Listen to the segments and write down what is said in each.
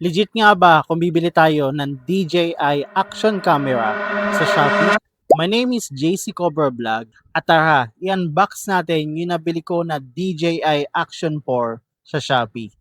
Legit nga ba kung bibili tayo ng DJI action camera sa Shopee? My name is JC Cobra Vlog at tara, i-unbox natin yung nabili ko na DJI Action 4 sa Shopee.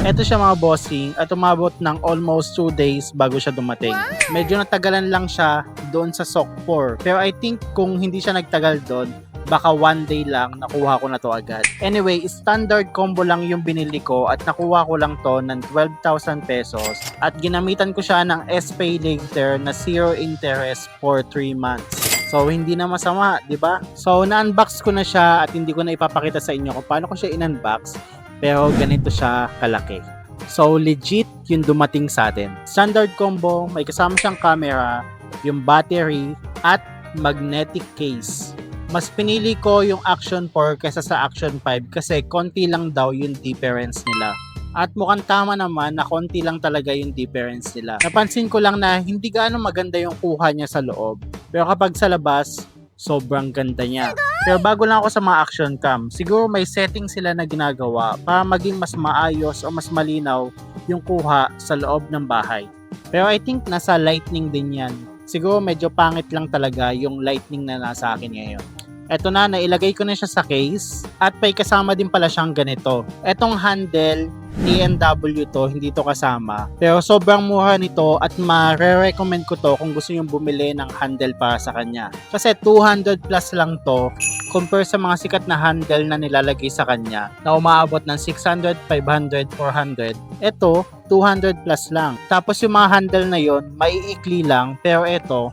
Ito siya mga bossing at umabot ng almost 2 days bago siya dumating. Medyo natagalan lang siya doon sa SOC 4. Pero I think kung hindi siya nagtagal doon, baka 1 day lang nakuha ko na to agad. Anyway, standard combo lang yung binili ko at nakuha ko lang to ng 12,000 pesos at ginamitan ko siya ng SPay later na 0 interest for 3 months. So, hindi na masama, di ba? So, na-unbox ko na siya at hindi ko na ipapakita sa inyo kung paano ko siya in-unbox. Pero ganito siya kalaki. So, legit yung dumating sa atin. Standard combo, may kasama siyang camera, yung battery, at magnetic case. Mas pinili ko yung Action 4 kaysa sa Action 5 kasi konti lang daw yung difference nila. At mukhang tama naman na konti lang talaga yung difference nila. Napansin ko lang na hindi gaano maganda yung kuha niya sa loob. Pero kapag sa labas, sobrang ganda niya. Pero bago lang ako sa mga action cam, siguro may setting sila na ginagawa para maging mas maayos o mas malinaw yung kuha sa loob ng bahay. Pero I think nasa lightning din yan. Siguro medyo pangit lang talaga yung lightning na nasa akin ngayon. Eto na, nailagay ko na siya sa case at may kasama din pala siyang ganito. Etong handle, TNW to, hindi to kasama. Pero sobrang mura nito at ma-recommend ko to kung gusto nyo bumili ng handle para sa kanya. Kasi 200 plus lang to compare sa mga sikat na handle na nilalagay sa kanya na umaabot ng 600, 500, 400. Ito, 200 plus lang. Tapos yung mga handle na yon maiikli lang pero ito,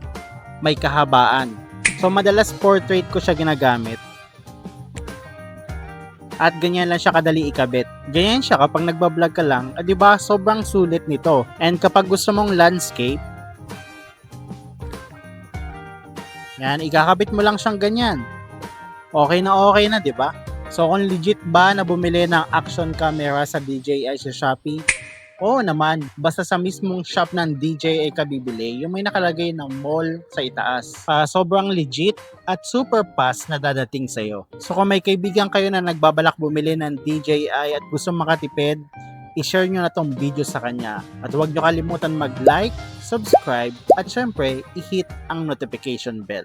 may kahabaan. So, madalas portrait ko siya ginagamit. At ganyan lang siya kadali ikabit. Ganyan siya kapag nagbablog ka lang. At diba, sobrang sulit nito. And kapag gusto mong landscape, yan, ikakabit mo lang siyang ganyan. Okay na, diba? So, kung legit ba na bumili ng action camera sa DJI sa Shopee? Oo naman, basta sa mismong shop ng DJI ka bibili, yung may nakalagay ng mall sa itaas. Sobrang legit at super fast na dadating sa'yo. So kung may kaibigan kayo na nagbabalak bumili ng DJI at gusto makatipid, i-share nyo na tong video sa kanya. At huwag nyo kalimutan mag-like, subscribe, at syempre, i-hit ang notification bell.